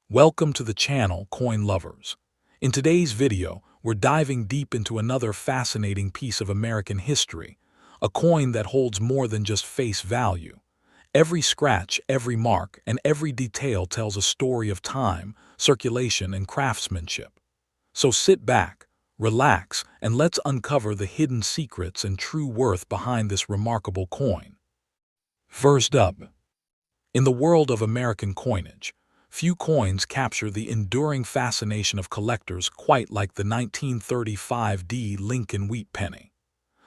Welcome to the channel, Coin Lovers. In today's video, we're diving deep into another fascinating piece of American history, a coin that holds more than just face value. Every scratch, every mark, and every detail tells a story of time, circulation, and craftsmanship. So sit back, relax, and let's uncover the hidden secrets and true worth behind this remarkable coin. First up, in the world of American coinage, few coins capture the enduring fascination of collectors quite like the 1935 Lincoln Wheat Penny.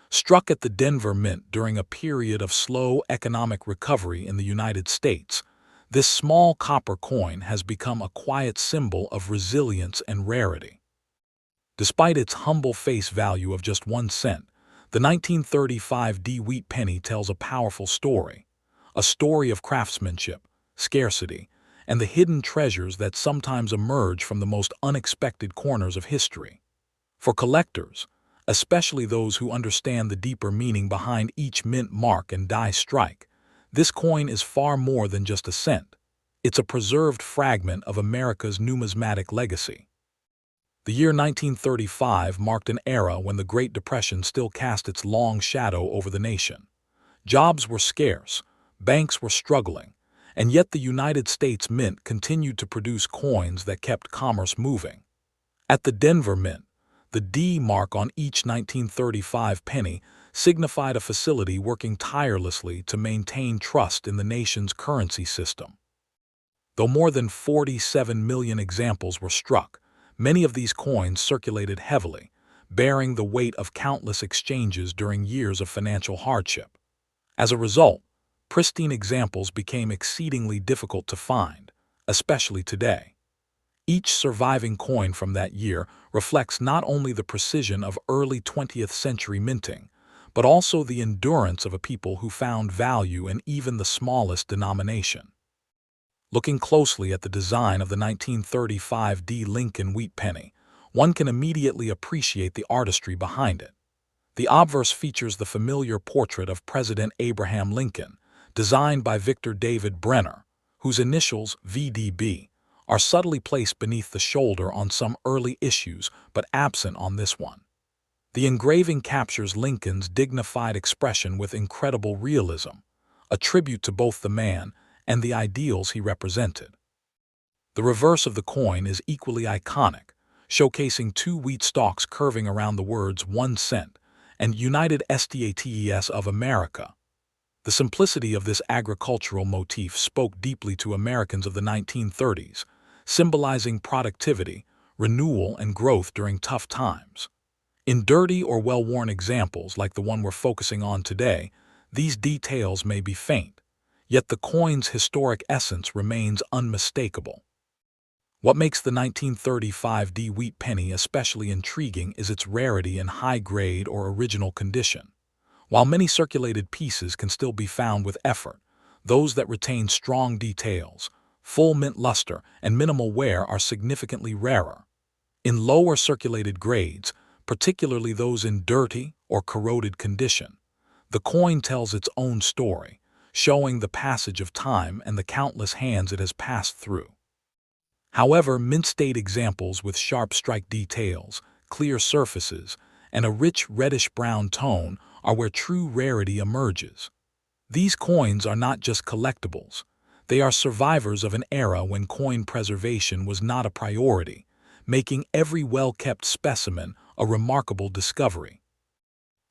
Struck at the Denver Mint during a period of slow economic recovery in the United States, this small copper coin has become a quiet symbol of resilience and rarity. Despite its humble face value of just 1 cent, the 1935 Wheat Penny tells a powerful story, a story of craftsmanship, scarcity, and the hidden treasures that sometimes emerge from the most unexpected corners of history. For collectors, especially those who understand the deeper meaning behind each mint mark and die strike, this coin is far more than just a cent. It's a preserved fragment of America's numismatic legacy. The year 1935 marked an era when the Great Depression still cast its long shadow over the nation. Jobs were scarce, banks were struggling, and yet the United States Mint continued to produce coins that kept commerce moving. At the Denver Mint, the D mark on each 1935 penny signified a facility working tirelessly to maintain trust in the nation's currency system. Though more than 47 million examples were struck, many of these coins circulated heavily, bearing the weight of countless exchanges during years of financial hardship. As a result, pristine examples became exceedingly difficult to find, especially today. Each surviving coin from that year reflects not only the precision of early 20th century minting, but also the endurance of a people who found value in even the smallest denomination. Looking closely at the design of the 1935 Lincoln Wheat Penny, one can immediately appreciate the artistry behind it. The obverse features the familiar portrait of President Abraham Lincoln, designed by Victor David Brenner, whose initials, VDB, are subtly placed beneath the shoulder on some early issues but absent on this one. The engraving captures Lincoln's dignified expression with incredible realism, a tribute to both the man and the ideals he represented. The reverse of the coin is equally iconic, showcasing two wheat stalks curving around the words 1 cent and United States of America. The simplicity of this agricultural motif spoke deeply to Americans of the 1930s, symbolizing productivity, renewal, and growth during tough times. In dirty or well-worn examples like the one we're focusing on today, these details may be faint, yet the coin's historic essence remains unmistakable. What makes the 1935 Wheat Penny especially intriguing is its rarity in high-grade or original condition. While many circulated pieces can still be found with effort, those that retain strong details, full mint luster, and minimal wear are significantly rarer. In lower circulated grades, particularly those in dirty or corroded condition, the coin tells its own story, showing the passage of time and the countless hands it has passed through. However, mint-state examples with sharp strike details, clear surfaces, and a rich reddish-brown tone are where true rarity emerges. These coins are not just collectibles. They are survivors of an era when coin preservation was not a priority, making every well-kept specimen a remarkable discovery.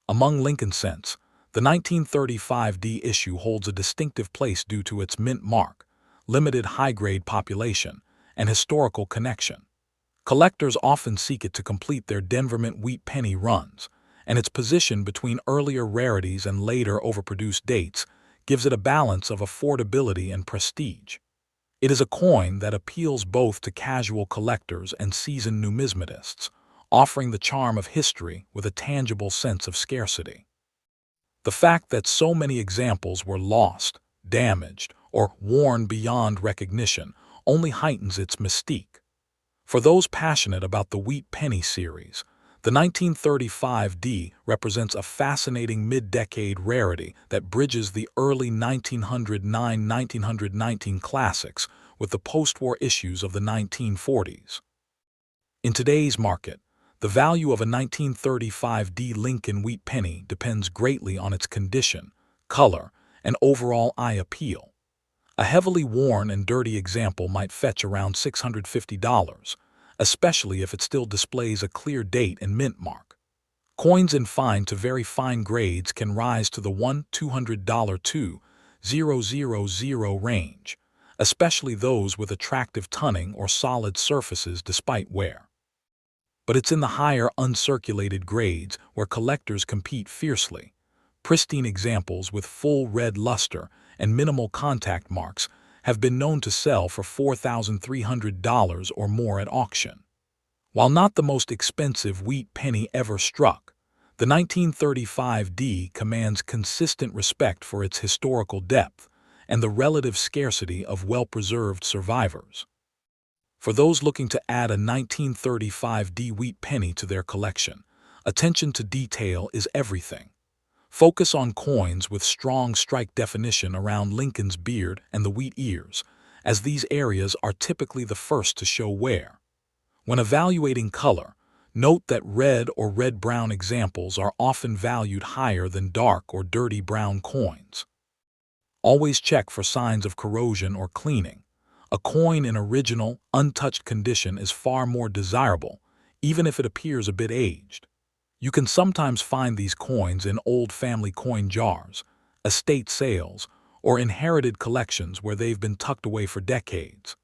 Among Lincoln cents, the 1935 issue holds a distinctive place due to its mint mark, limited high-grade population, and historical connection. Collectors often seek it to complete their Denver Mint Wheat Penny runs, and its position between earlier rarities and later overproduced dates gives it a balance of affordability and prestige. It is a coin that appeals both to casual collectors and seasoned numismatists, offering the charm of history with a tangible sense of scarcity. The fact that so many examples were lost, damaged, or worn beyond recognition only heightens its mystique. For those passionate about the Wheat Penny series, the 1935 represents a fascinating mid-decade rarity that bridges the early 1909-1919 classics with the post-war issues of the 1940s. In today's market, the value of a 1935 Lincoln Wheat Penny depends greatly on its condition, color, and overall eye appeal. A heavily worn and dirty example might fetch around $650, especially if it still displays a clear date and mint mark. Coins in fine to very fine grades can rise to the $1-200 to $000 range, especially those with attractive toning or solid surfaces despite wear. But it's in the higher uncirculated grades where collectors compete fiercely. Pristine examples with full red luster and minimal contact marks have been known to sell for $4,300 or more at auction. While not the most expensive wheat penny ever struck, the 1935 commands consistent respect for its historical depth and the relative scarcity of well-preserved survivors. For those looking to add a 1935 wheat penny to their collection, attention to detail is everything. Focus on coins with strong strike definition around Lincoln's beard and the wheat ears, as these areas are typically the first to show wear. When evaluating color, note that red or red-brown examples are often valued higher than dark or dirty brown coins. Always check for signs of corrosion or cleaning. A coin in original, untouched condition is far more desirable, even if it appears a bit aged. You can sometimes find these coins in old family coin jars, estate sales, or inherited collections where they've been tucked away for decades.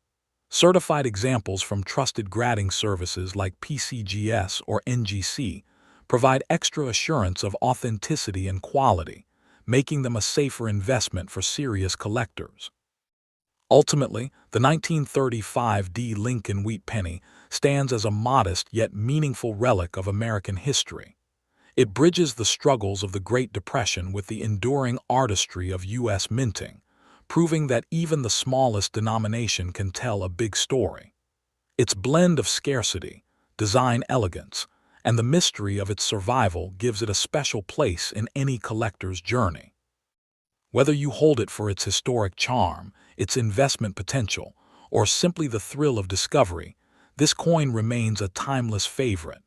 Certified examples from trusted grading services like PCGS or NGC provide extra assurance of authenticity and quality, making them a safer investment for serious collectors. Ultimately, the 1935 Lincoln Wheat Penny stands as a modest yet meaningful relic of American history. It bridges the struggles of the Great Depression with the enduring artistry of U.S. minting, proving that even the smallest denomination can tell a big story. Its blend of scarcity, design elegance, and the mystery of its survival gives it a special place in any collector's journey. Whether you hold it for its historic charm, its investment potential, or simply the thrill of discovery, this coin remains a timeless favorite.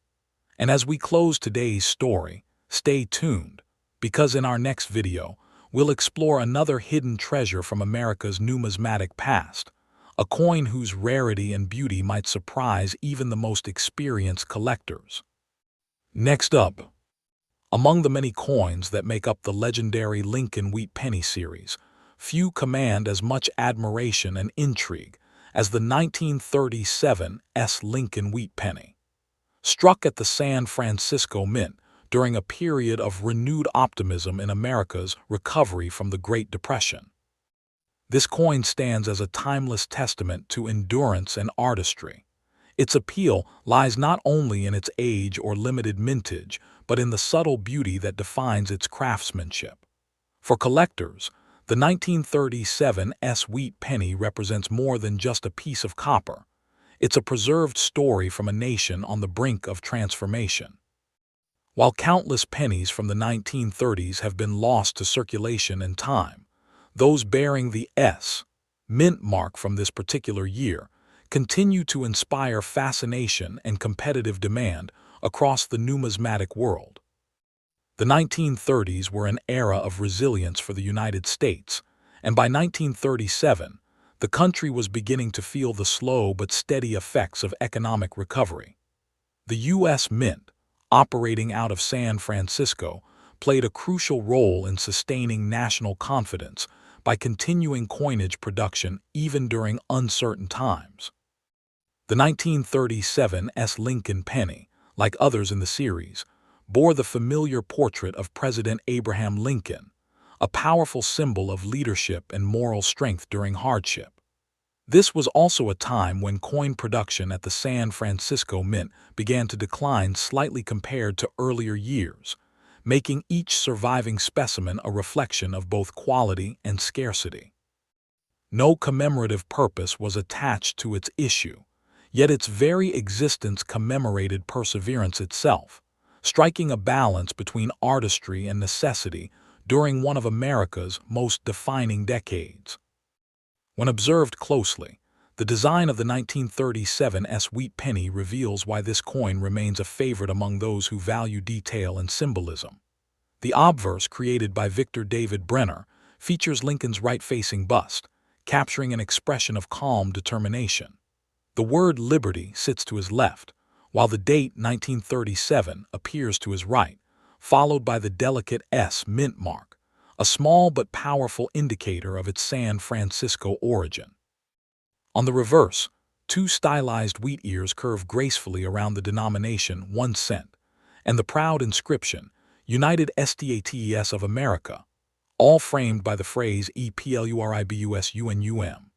And as we close today's story, stay tuned, because in our next video, we'll explore another hidden treasure from America's numismatic past, a coin whose rarity and beauty might surprise even the most experienced collectors. Next up, among the many coins that make up the legendary Lincoln Wheat Penny series, few command as much admiration and intrigue as the 1937 Lincoln Wheat Penny. Struck at the San Francisco Mint during a period of renewed optimism in America's recovery from the Great Depression. This coin stands as a timeless testament to endurance and artistry. Its appeal lies not only in its age or limited mintage, but in the subtle beauty that defines its craftsmanship. For collectors, the 1937 Wheat Penny represents more than just a piece of copper. It's a preserved story from a nation on the brink of transformation. While countless pennies from the 1930s have been lost to circulation and time, those bearing the S mint mark from this particular year continue to inspire fascination and competitive demand across the numismatic world. The 1930s were an era of resilience for the United States, and by 1937, the country was beginning to feel the slow but steady effects of economic recovery. The U.S. Mint, operating out of San Francisco, played a crucial role in sustaining national confidence by continuing coinage production even during uncertain times. The 1937 Lincoln Penny, like others in the series, bore the familiar portrait of President Abraham Lincoln, a powerful symbol of leadership and moral strength during hardship. This was also a time when coin production at the San Francisco Mint began to decline slightly compared to earlier years, making each surviving specimen a reflection of both quality and scarcity. No commemorative purpose was attached to its issue, yet its very existence commemorated perseverance itself, striking a balance between artistry and necessity during one of America's most defining decades. When observed closely, The design of the 1937 wheat penny reveals why this coin remains a favorite among those who value detail and symbolism. The obverse, created by Victor David Brenner, features Lincoln's right-facing bust, capturing an expression of calm determination. The word liberty sits to his left, while the date 1937 appears to his right, followed by the delicate S mint mark, a small but powerful indicator of its San Francisco origin. On the reverse, two stylized wheat ears curve gracefully around the denomination 1 cent, and the proud inscription, United States of America, all framed by the phrase EPLURIBUSUNUM.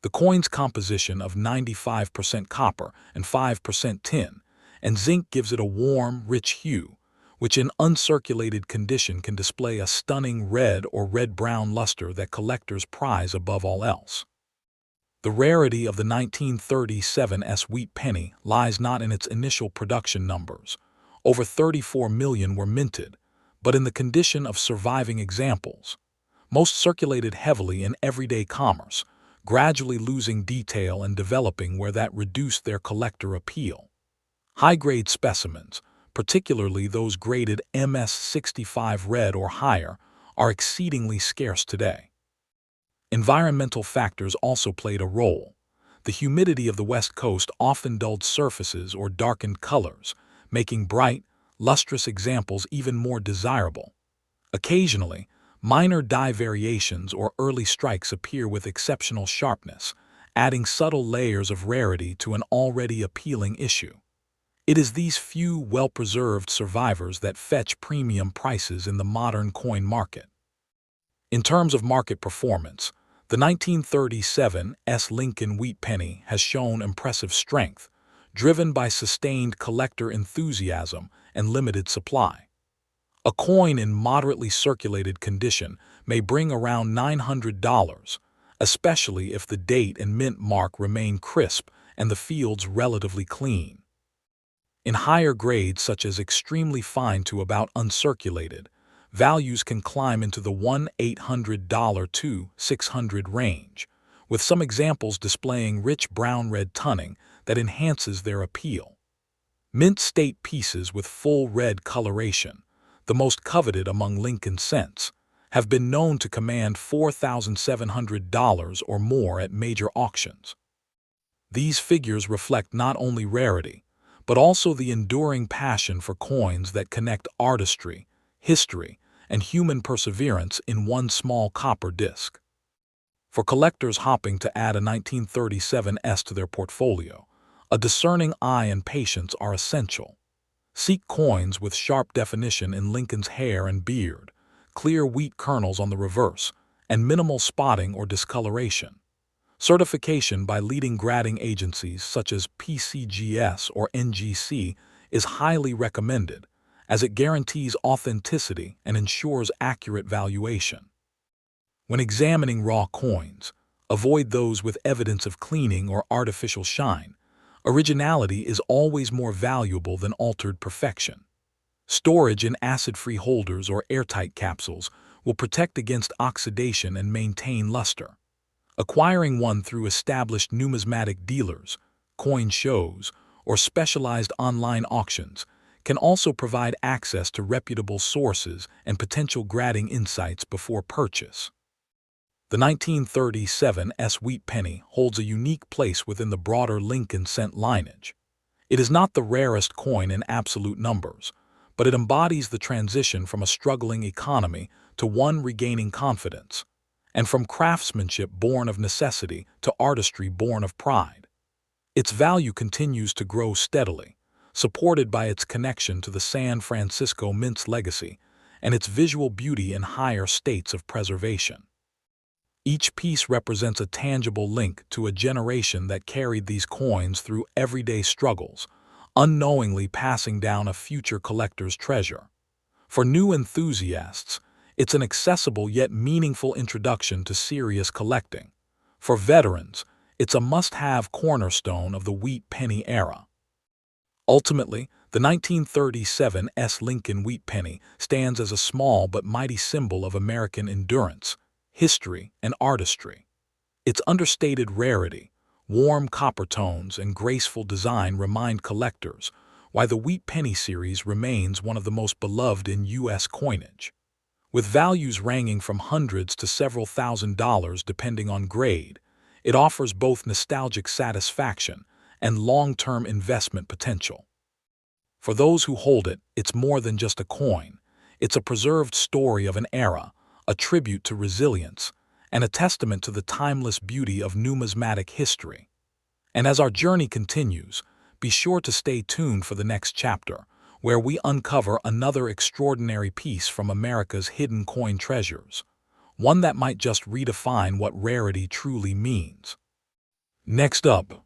The coin's composition of 95% copper and 5% tin and zinc gives it a warm, rich hue, which in uncirculated condition can display a stunning red or red-brown luster that collectors prize above all else. The rarity of the 1937 wheat penny lies not in its initial production numbers. Over 34 million were minted, but in the condition of surviving examples. Most circulated heavily in everyday commerce, gradually losing detail and developing where that reduced their collector appeal. High-grade specimens, particularly those graded MS65 red or higher, are exceedingly scarce today. Environmental factors also played a role. The humidity of the West Coast often dulled surfaces or darkened colors, making bright, lustrous examples even more desirable. Occasionally, minor dye variations or early strikes appear with exceptional sharpness, adding subtle layers of rarity to an already appealing issue. It is these few well-preserved survivors that fetch premium prices in the modern coin market. In terms of market performance, the 1937 Lincoln Wheat Penny has shown impressive strength, driven by sustained collector enthusiasm and limited supply. A coin in moderately circulated condition may bring around $900, especially if the date and mint mark remain crisp and the fields relatively clean. In higher grades, such as extremely fine to about uncirculated, values can climb into the $1,800 to $600 range, with some examples displaying rich brown-red toning that enhances their appeal. Mint state pieces with full red coloration, the most coveted among Lincoln cents, have been known to command $4,700 or more at major auctions. These figures reflect not only rarity, but also the enduring passion for coins that connect artistry, history, and human perseverance in one small copper disc. For collectors hoping to add a 1937 to their portfolio, a discerning eye and patience are essential. Seek coins with sharp definition in Lincoln's hair and beard, clear wheat kernels on the reverse, and minimal spotting or discoloration. Certification by leading grading agencies such as PCGS or NGC is highly recommended, as it guarantees authenticity and ensures accurate valuation. When examining raw coins, avoid those with evidence of cleaning or artificial shine. Originality is always more valuable than altered perfection. Storage in acid-free holders or airtight capsules will protect against oxidation and maintain luster. Acquiring one through established numismatic dealers, coin shows, or specialized online auctions can also provide access to reputable sources and potential grading insights before purchase. The 1937 wheat penny holds a unique place within the broader Lincoln cent lineage. It is not the rarest coin in absolute numbers, but it embodies the transition from a struggling economy to one regaining confidence, and from craftsmanship born of necessity to artistry born of pride. Its value continues to grow steadily, supported by its connection to the San Francisco Mint's legacy and its visual beauty in higher states of preservation. Each piece represents a tangible link to a generation that carried these coins through everyday struggles, unknowingly passing down a future collector's treasure. For new enthusiasts, it's an accessible yet meaningful introduction to serious collecting. For veterans, it's a must-have cornerstone of the wheat penny era. Ultimately, the 1937 Lincoln Wheat Penny stands as a small but mighty symbol of American endurance, history, and artistry. Its understated rarity, Warm copper tones and graceful design remind collectors why the Wheat Penny series remains one of the most beloved in U.S. coinage. With values ranging from hundreds to several $1,000s depending on grade, it offers both nostalgic satisfaction and long-term investment potential. For those who hold it, it's more than just a coin. It's a preserved story of an era, a tribute to resilience, and a testament to the timeless beauty of numismatic history. And as our journey continues, be sure to stay tuned for the next chapter, where we uncover another extraordinary piece from America's hidden coin treasures, one that might just redefine what rarity truly means. Next up,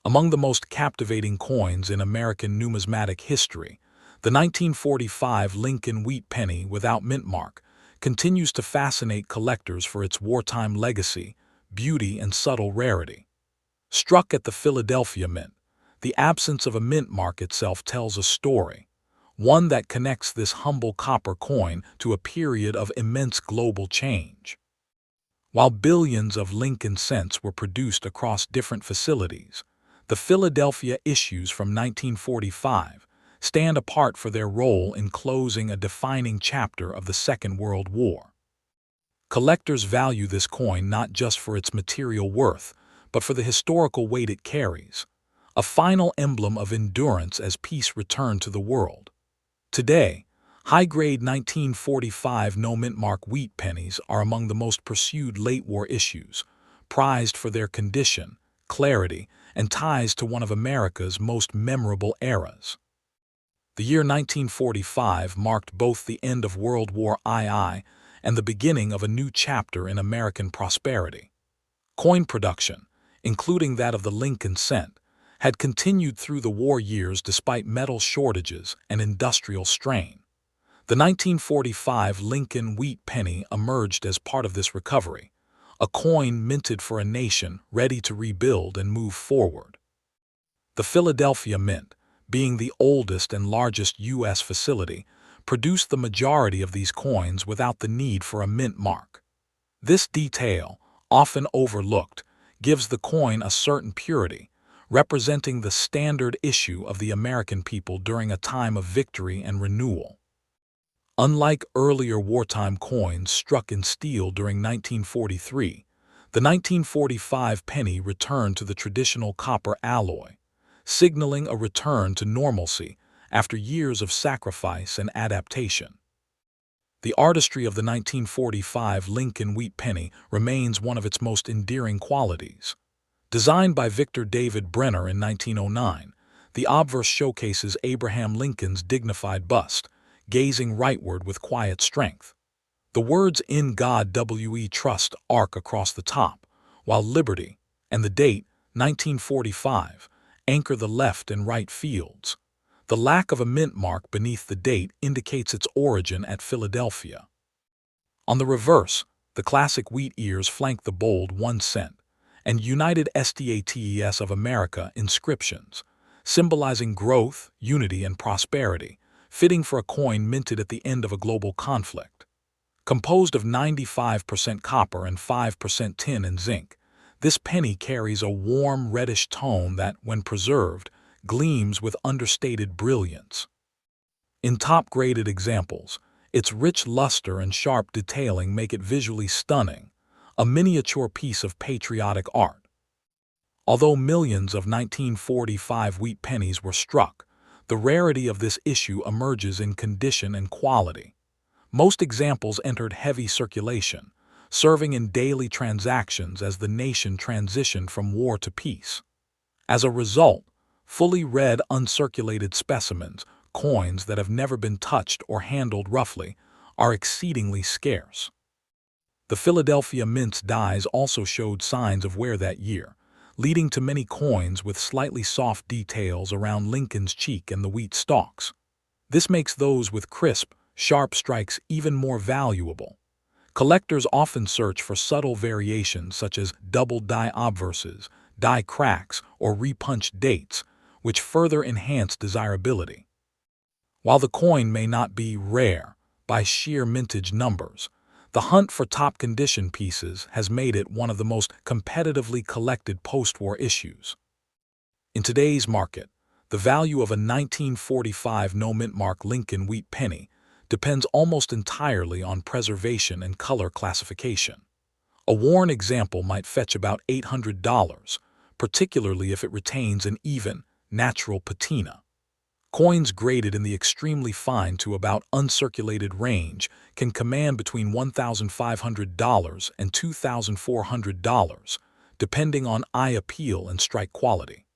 among the most captivating coins in American numismatic history, the 1945 Lincoln Wheat Penny without mint mark continues to fascinate collectors for its wartime legacy, beauty, and subtle rarity. Struck at the Philadelphia Mint, the absence of a mint mark itself tells a story, one that connects this humble copper coin to a period of immense global change. While billions of Lincoln cents were produced across different facilities, the Philadelphia issues from 1945 stand apart for their role in closing a defining chapter of the Second World War. Collectors value this coin not just for its material worth, but for the historical weight it carries, a final emblem of endurance as peace returned to the world. Today, high-grade 1945 no-mint-mark wheat pennies are among the most pursued late-war issues, prized for their condition, clarity, and ties to one of America's most memorable eras. The year 1945 marked both the end of World War II and the beginning of a new chapter in American prosperity. Coin production, including that of the Lincoln cent, had continued through the war years despite metal shortages and industrial strain. The 1945 Lincoln Wheat Penny emerged as part of this recovery, a coin minted for a nation ready to rebuild and move forward. The Philadelphia Mint, being the oldest and largest U.S. facility, produced the majority of these coins without the need for a mint mark. This detail, often overlooked, gives the coin a certain purity, representing the standard issue of the American people during a time of victory and renewal. Unlike earlier wartime coins struck in steel during 1943, the 1945 penny returned to the traditional copper alloy, signaling a return to normalcy after years of sacrifice and adaptation. The artistry of the 1945 Lincoln Wheat Penny remains one of its most endearing qualities. Designed by Victor David Brenner in 1909, the obverse showcases Abraham Lincoln's dignified bust, gazing rightward with quiet strength. The words "In God We Trust" arc across the top, while "Liberty" and the date, 1945, anchor the left and right fields. The lack of a mint mark beneath the date indicates its origin at Philadelphia. On the reverse, the classic wheat ears flank the bold 1 cent and United States of America inscriptions, symbolizing growth, unity, and prosperity, fitting for a coin minted at the end of a global conflict. Composed of 95% copper and 5% tin and zinc, this penny carries a warm reddish tone that, when preserved, gleams with understated brilliance. In top-graded examples, its rich luster and sharp detailing make it visually stunning, a miniature piece of patriotic art. Although millions of 1945 wheat pennies were struck, the rarity of this issue emerges in condition and quality. Most examples entered heavy circulation, serving in daily transactions as the nation transitioned from war to peace. As a result, fully read uncirculated specimens, coins that have never been touched or handled roughly, are exceedingly scarce. The Philadelphia Mint's dies also showed signs of wear that year, leading to many coins with slightly soft details around Lincoln's cheek and the wheat stalks. This makes those with crisp, sharp strikes even more valuable. Collectors often search for subtle variations such as double die obverses, die cracks, or repunched dates, which further enhance desirability. While the coin may not be rare by sheer mintage numbers, The hunt for top-condition pieces has made it one of the most competitively collected post-war issues. In today's market, the value of a 1945 no-mint mark Lincoln Wheat Penny depends almost entirely on preservation and color classification. A worn example might fetch about $800, particularly if it retains an even, natural patina. Coins graded in the extremely fine to about uncirculated range can command between $1,500 and $2,400, depending on eye appeal and strike quality.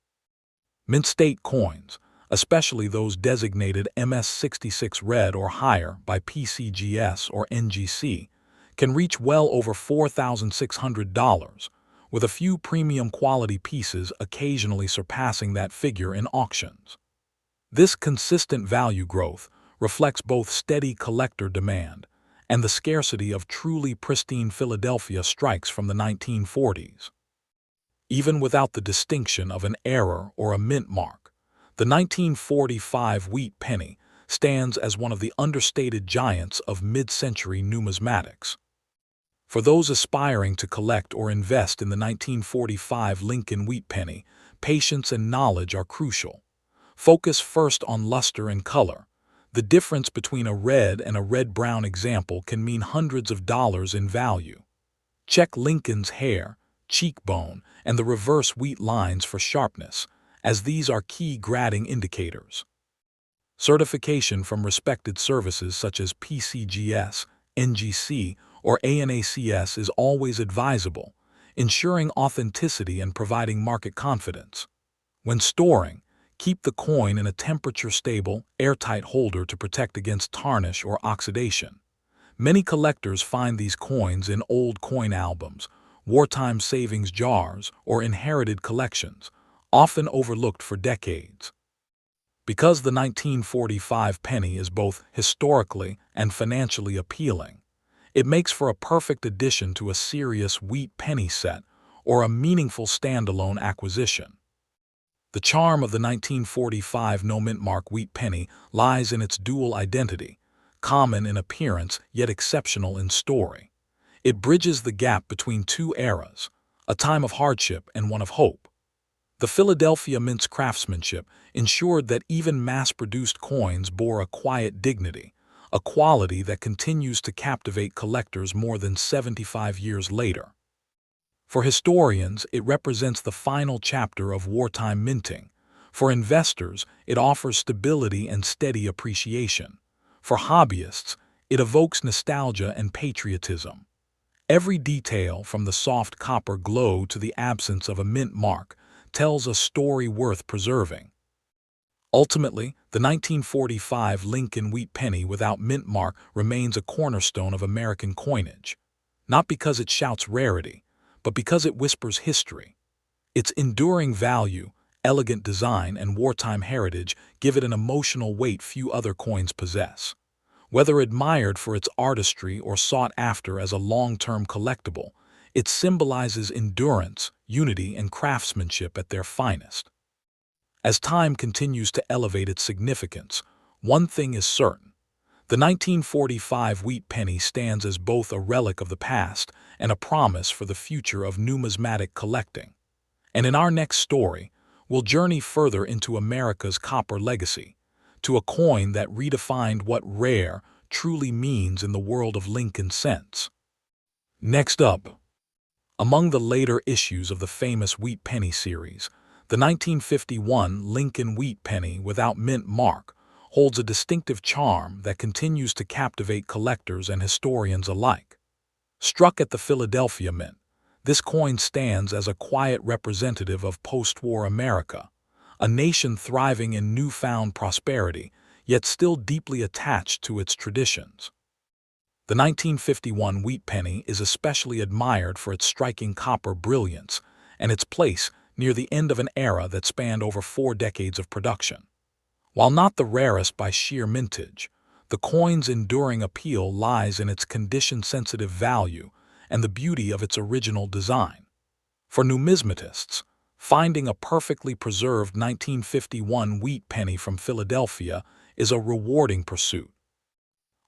Mint state coins, especially those designated MS-66 red or higher by PCGS or NGC, can reach well over $4,600, with a few premium quality pieces occasionally surpassing that figure in auctions. This consistent value growth reflects both steady collector demand and the scarcity of truly pristine Philadelphia strikes from the 1940s. Even without the distinction of an error or a mint mark, the 1945 Wheat Penny stands as one of the understated giants of mid-century numismatics. For those aspiring to collect or invest in the 1945 Lincoln Wheat Penny, patience and knowledge are crucial. Focus first on luster and color. The difference between a red and a red-brown example can mean hundreds of dollars in value. Check Lincoln's hair, cheekbone, and the reverse wheat lines for sharpness, as these are key grading indicators. Certification from respected services such as PCGS, NGC, or ANACS is always advisable, ensuring authenticity and providing market confidence. When storing, keep the coin in a temperature-stable, airtight holder to protect against tarnish or oxidation. Many collectors find these coins in old coin albums, wartime savings jars, or inherited collections, often overlooked for decades. Because the 1945 penny is both historically and financially appealing, it makes for a perfect addition to a serious wheat penny set or a meaningful standalone acquisition. The charm of the 1945 no-mint mark Wheat Penny lies in its dual identity, common in appearance yet exceptional in story. It bridges the gap between two eras, a time of hardship and one of hope. The Philadelphia Mint's craftsmanship ensured that even mass-produced coins bore a quiet dignity, a quality that continues to captivate collectors more than 75 years later. For historians, it represents the final chapter of wartime minting. For investors, it offers stability and steady appreciation. For hobbyists, it evokes nostalgia and patriotism. Every detail, from the soft copper glow to the absence of a mint mark, tells a story worth preserving. Ultimately, the 1945 Lincoln Wheat Penny without mint mark remains a cornerstone of American coinage, not because it shouts rarity, but because it whispers history. Its enduring value, elegant design, and wartime heritage give it an emotional weight few other coins possess. Whether admired for its artistry or sought after as a long-term collectible, it symbolizes endurance, unity, and craftsmanship at their finest. As time continues to elevate its significance, one thing is certain. The 1945 Wheat Penny stands as both a relic of the past and a promise for the future of numismatic collecting. And in our next story, we'll journey further into America's copper legacy, to a coin that redefined what rare truly means in the world of Lincoln cents. Next up, among the later issues of the famous Wheat Penny series, the 1951 Lincoln Wheat Penny without mint mark holds a distinctive charm that continues to captivate collectors and historians alike. Struck at the Philadelphia Mint, this coin stands as a quiet representative of post-war America, a nation thriving in newfound prosperity, yet still deeply attached to its traditions. The 1951 Wheat Penny is especially admired for its striking copper brilliance and its place near the end of an era that spanned over 4 decades of production. While not the rarest by sheer mintage, the coin's enduring appeal lies in its condition-sensitive value and the beauty of its original design. For numismatists, finding a perfectly preserved 1951 Wheat Penny from Philadelphia is a rewarding pursuit.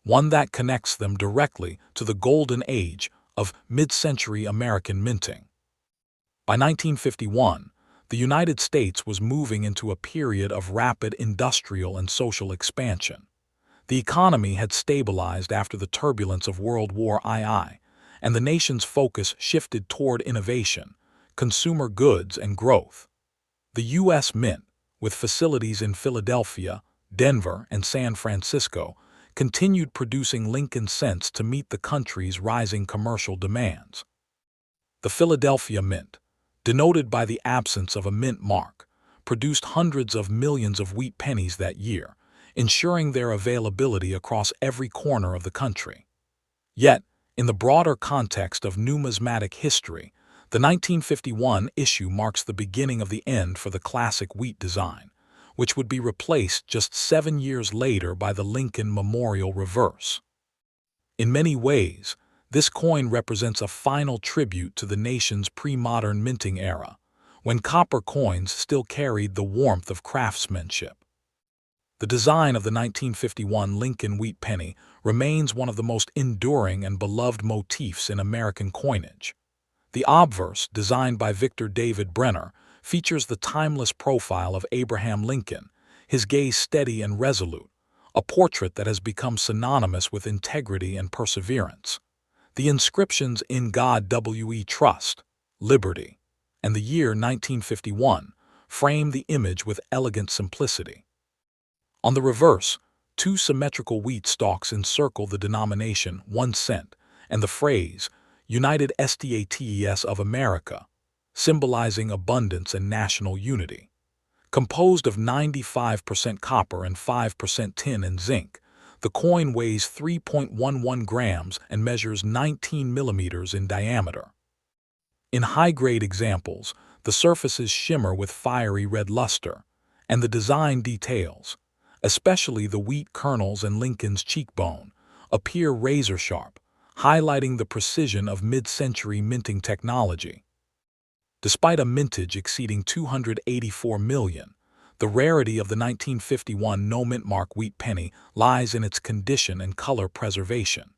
one that connects them directly to the golden age of mid-century American minting. By 1951, the United States was moving into a period of rapid industrial and social expansion. The economy had stabilized after the turbulence of World War II, and the nation's focus shifted toward innovation, consumer goods, and growth. The U.S. Mint, with facilities in Philadelphia, Denver, and San Francisco, continued producing Lincoln cents to meet the country's rising commercial demands. The Philadelphia Mint, denoted by the absence of a mint mark, produced hundreds of millions of wheat pennies that year, ensuring their availability across every corner of the country. Yet, in the broader context of numismatic history, the 1951 issue marks the beginning of the end for the classic wheat design, which would be replaced just 7 years later by the Lincoln Memorial Reverse. In many ways, this coin represents a final tribute to the nation's pre-modern minting era, when copper coins still carried the warmth of craftsmanship. The design of the 1951 Lincoln Wheat Penny remains one of the most enduring and beloved motifs in American coinage. The obverse, designed by Victor David Brenner, features the timeless profile of Abraham Lincoln, his gaze steady and resolute, a portrait that has become synonymous with integrity and perseverance. The inscriptions "In God We Trust," "Liberty," and the year 1951 frame the image with elegant simplicity. On the reverse, 2 symmetrical wheat stalks encircle the denomination 1 cent and the phrase United States of America, symbolizing abundance and national unity. Composed of 95% copper and 5% tin and zinc, the coin weighs 3.11 grams and measures 19 millimeters in diameter. In high-grade examples, the surfaces shimmer with fiery red luster, and the design details, especially the wheat kernels and Lincoln's cheekbone, appear razor-sharp, highlighting the precision of mid-century minting technology. Despite a mintage exceeding 284 million, the rarity of the 1951 no-mint mark wheat penny lies in its condition and color preservation.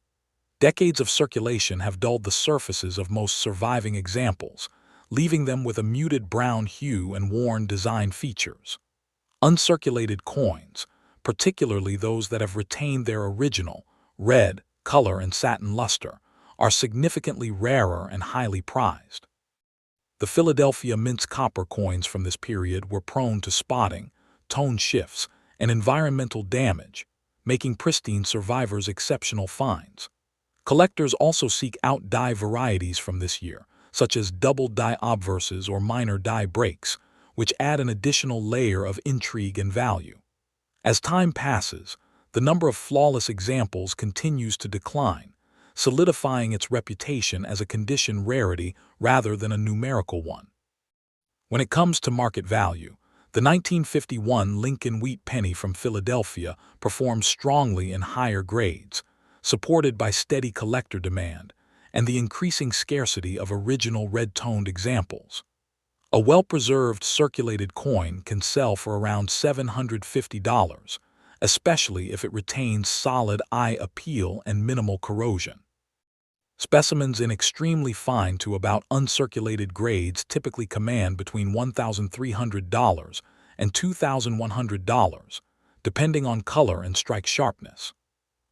Decades of circulation have dulled the surfaces of most surviving examples, leaving them with a muted brown hue and worn design features. Uncirculated coins, particularly those that have retained their original red color and satin luster, are significantly rarer and highly prized. The Philadelphia Mint's copper coins from this period were prone to spotting, tone shifts, and environmental damage, making pristine survivors exceptional finds. Collectors also seek out die varieties from this year, such as double die obverses or minor die breaks, which add an additional layer of intrigue and value. As time passes, the number of flawless examples continues to decline, solidifying its reputation as a condition rarity rather than a numerical one. When it comes to market value, the 1951 Lincoln Wheat Penny from Philadelphia performs strongly in higher grades, supported by steady collector demand and the increasing scarcity of original red-toned examples. A well-preserved circulated coin can sell for around $750, especially if it retains solid eye appeal and minimal corrosion. Specimens in extremely fine to about uncirculated grades typically command between $1,300 and $2,100, depending on color and strike sharpness.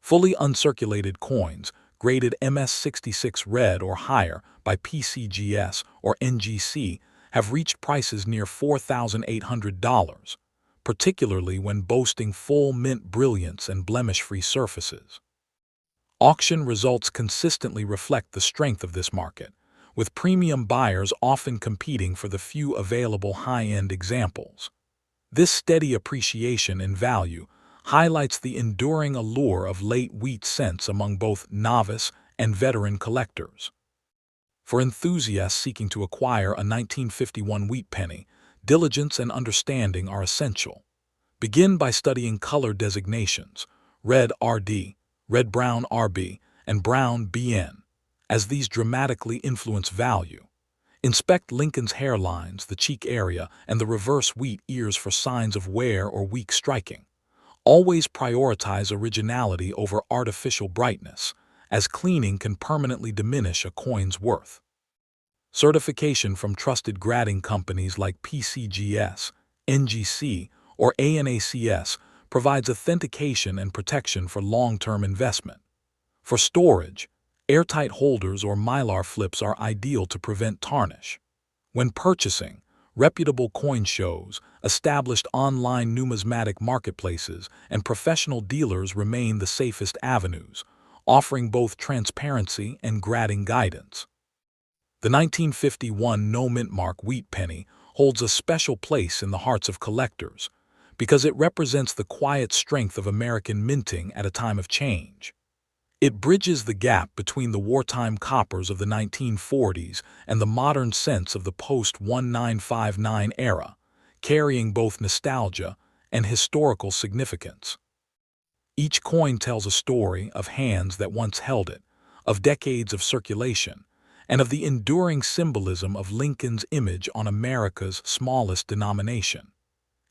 Fully uncirculated coins, graded MS66 red or higher by PCGS or NGC, have reached prices near $4,800, particularly when boasting full mint brilliance and blemish-free surfaces. Auction results consistently reflect the strength of this market, with premium buyers often competing for the few available high-end examples. This steady appreciation in value highlights the enduring allure of late wheat cents among both novice and veteran collectors. For enthusiasts seeking to acquire a 1951 wheat penny, diligence and understanding are essential. Begin by studying color designations, red RD, red-brown RB, and brown BN, as these dramatically influence value. Inspect Lincoln's hairlines, the cheek area, and the reverse wheat ears for signs of wear or weak striking. Always prioritize originality over artificial brightness, as cleaning can permanently diminish a coin's worth. Certification from trusted grading companies like PCGS, NGC, or ANACS provides authentication and protection for long-term investment. For storage, airtight holders or mylar flips are ideal to prevent tarnish. When purchasing, reputable coin shows, established online numismatic marketplaces, and professional dealers remain the safest avenues, offering both transparency and grading guidance. The 1951 no-mint mark wheat penny holds a special place in the hearts of collectors because it represents the quiet strength of American minting at a time of change. It bridges the gap between the wartime coppers of the 1940s and the modern sense of the post-1959 era, carrying both nostalgia and historical significance. Each coin tells a story of hands that once held it, of decades of circulation, and of the enduring symbolism of Lincoln's image on America's smallest denomination.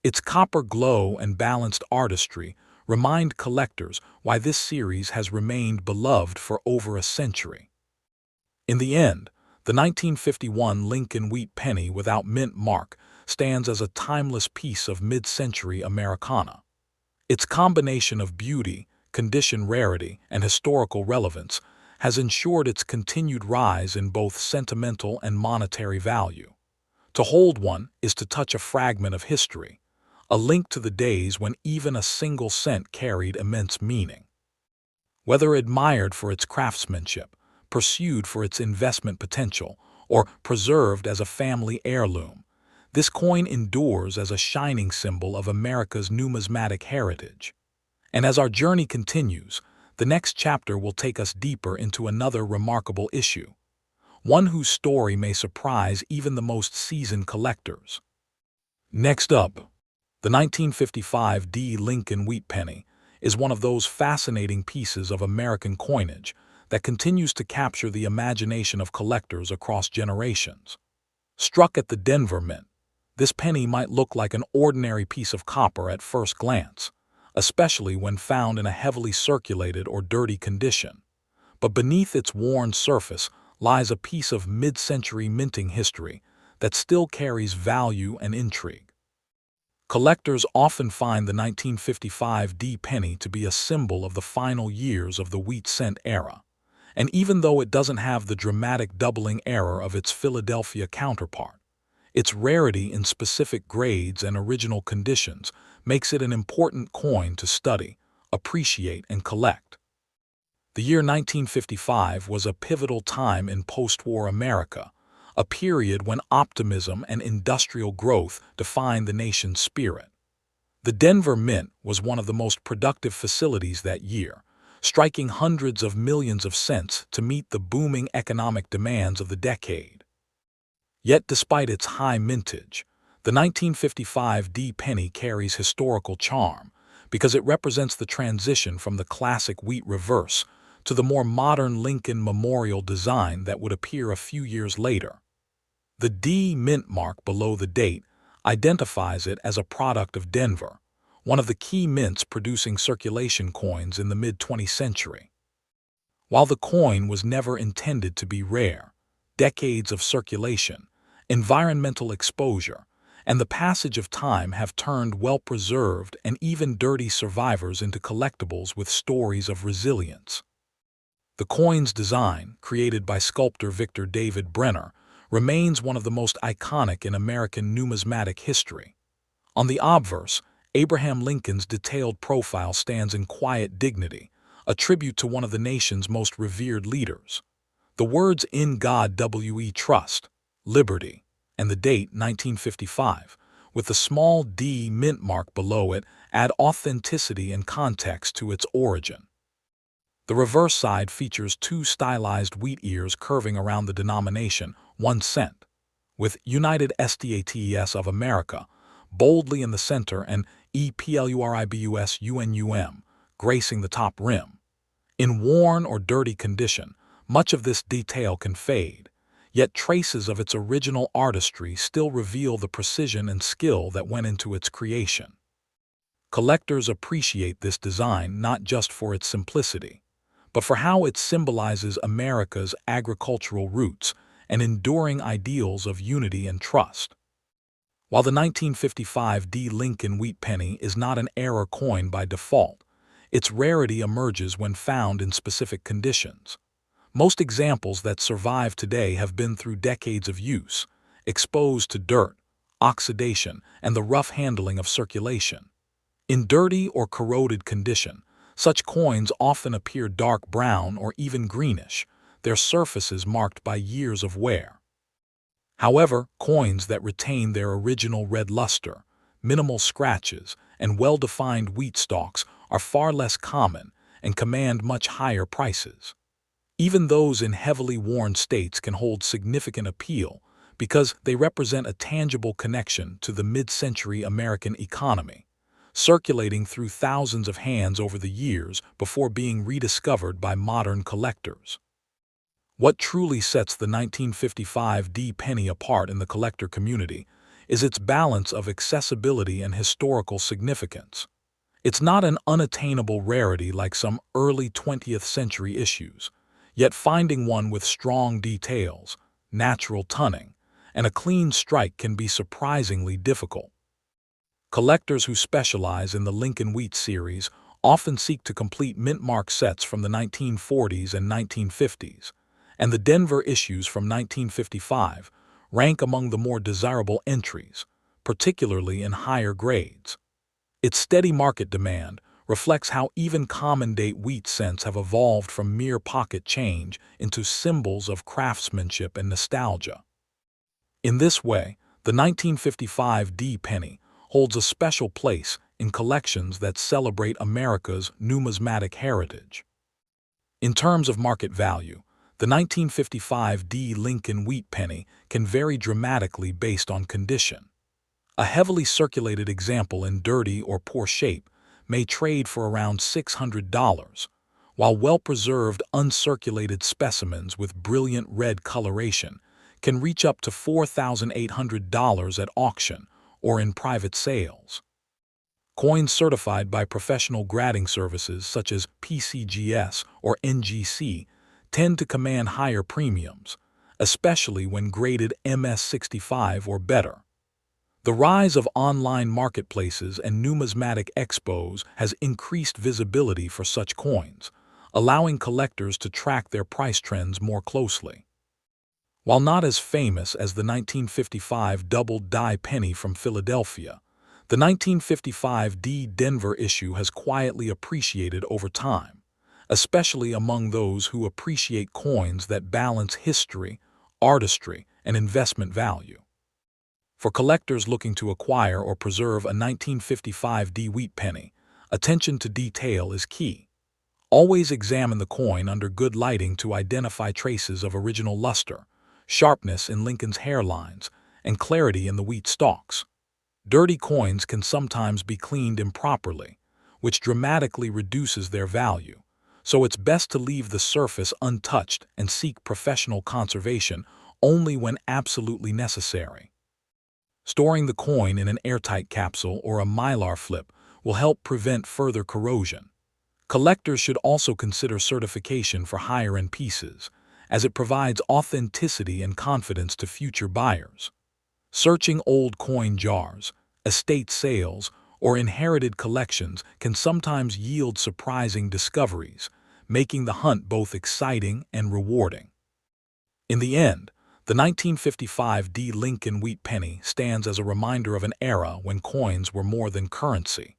Its copper glow and balanced artistry remind collectors why this series has remained beloved for over a century. In the end, the 1951 Lincoln Wheat Penny without mint mark stands as a timeless piece of mid-century Americana. Its combination of beauty, condition rarity, and historical relevance has ensured its continued rise in both sentimental and monetary value. To hold one is to touch a fragment of history, a link to the days when even a single cent carried immense meaning. Whether admired for its craftsmanship, pursued for its investment potential, or preserved as a family heirloom, this coin endures as a shining symbol of America's numismatic heritage. And as our journey continues, the next chapter will take us deeper into another remarkable issue, one whose story may surprise even the most seasoned collectors. Next up, the 1955 Lincoln Wheat Penny is one of those fascinating pieces of American coinage that continues to capture the imagination of collectors across generations. Struck at the Denver Mint, this penny might look like an ordinary piece of copper at first glance, especially when found in a heavily circulated or dirty condition. But beneath its worn surface lies a piece of mid-century minting history that still carries value and intrigue. Collectors often find the 1955 penny to be a symbol of the final years of the wheat cent era, and even though it doesn't have the dramatic doubling error of its Philadelphia counterpart, its rarity in specific grades and original conditions makes it an important coin to study, appreciate, and collect. The year 1955 was a pivotal time in post-war America, a period when optimism and industrial growth defined the nation's spirit. The Denver Mint was one of the most productive facilities that year, striking hundreds of millions of cents to meet the booming economic demands of the decade. Yet despite its high mintage, the 1955 penny carries historical charm because it represents the transition from the classic wheat reverse to the more modern Lincoln memorial design that would appear a few years later. The mint mark below the date identifies it as a product of Denver, one of the key mints producing circulation coins in the mid-20th century. While the coin was never intended to be rare, decades of circulation, environmental exposure, and the passage of time have turned well-preserved and even dirty survivors into collectibles with stories of resilience. The coin's design, created by sculptor Victor David Brenner, remains one of the most iconic in American numismatic history. On the obverse, Abraham Lincoln's detailed profile stands in quiet dignity, a tribute to one of the nation's most revered leaders. The words "In God We Trust," "Liberty," and the date 1955, with the small mint mark below it, add authenticity and context to its origin. The reverse side features two stylized wheat ears curving around the denomination, 1 cent, with United States of America boldly in the center and EPLURIBUS UNUM gracing the top rim. In worn or dirty condition, much of this detail can fade, yet traces of its original artistry still reveal the precision and skill that went into its creation. Collectors appreciate this design not just for its simplicity, but for how it symbolizes America's agricultural roots and enduring ideals of unity and trust. While the 1955 Lincoln Wheat Penny is not an error coin by default, its rarity emerges when found in specific conditions. Most examples that survive today have been through decades of use, exposed to dirt, oxidation, and the rough handling of circulation. In dirty or corroded condition, such coins often appear dark brown or even greenish, their surfaces marked by years of wear. However, coins that retain their original red luster, minimal scratches, and well-defined wheat stalks are far less common and command much higher prices. Even those in heavily worn states can hold significant appeal because they represent a tangible connection to the mid-century American economy, circulating through thousands of hands over the years before being rediscovered by modern collectors. What truly sets the 1955 penny apart in the collector community is its balance of accessibility and historical significance. It's not an unattainable rarity like some early 20th century issues, yet finding one with strong details, natural tunning, and a clean strike can be surprisingly difficult. Collectors who specialize in the Lincoln Wheat series often seek to complete mint mark sets from the 1940s and 1950s, and the Denver issues from 1955 rank among the more desirable entries, particularly in higher grades. Its steady market demand reflects how even common-date wheat cents have evolved from mere pocket change into symbols of craftsmanship and nostalgia. In this way, the 1955 penny holds a special place in collections that celebrate America's numismatic heritage. In terms of market value, the 1955 Lincoln Wheat Penny can vary dramatically based on condition. A heavily circulated example in dirty or poor shape may trade for around $600, while well-preserved uncirculated specimens with brilliant red coloration can reach up to $4,800 at auction or in private sales. Coins certified by professional grading services such as PCGS or NGC tend to command higher premiums, especially when graded MS65 or better. The rise of online marketplaces and numismatic expos has increased visibility for such coins, allowing collectors to track their price trends more closely. While not as famous as the 1955 double-die penny from Philadelphia, the 1955 Denver issue has quietly appreciated over time, especially among those who appreciate coins that balance history, artistry, and investment value. For collectors looking to acquire or preserve a 1955 wheat penny, attention to detail is key. Always examine the coin under good lighting to identify traces of original luster, sharpness in Lincoln's hairlines, and clarity in the wheat stalks. Dirty coins can sometimes be cleaned improperly, which dramatically reduces their value, so it's best to leave the surface untouched and seek professional conservation only when absolutely necessary. Storing the coin in an airtight capsule or a mylar flip will help prevent further corrosion. Collectors should also consider certification for higher-end pieces, as it provides authenticity and confidence to future buyers. Searching old coin jars, estate sales, or inherited collections can sometimes yield surprising discoveries, making the hunt both exciting and rewarding. In the end, the 1955 Lincoln Wheat Penny stands as a reminder of an era when coins were more than currency.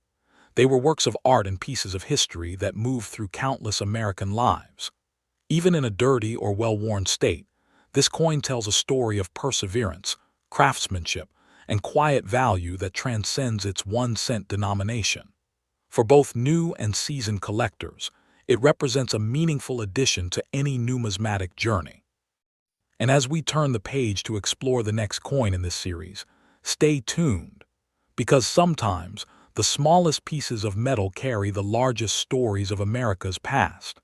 They were works of art and pieces of history that moved through countless American lives. Even in a dirty or well-worn state, this coin tells a story of perseverance, craftsmanship, and quiet value that transcends its 1-cent denomination. For both new and seasoned collectors, it represents a meaningful addition to any numismatic journey. And as we turn the page to explore the next coin in this series, stay tuned, because sometimes the smallest pieces of metal carry the largest stories of America's past.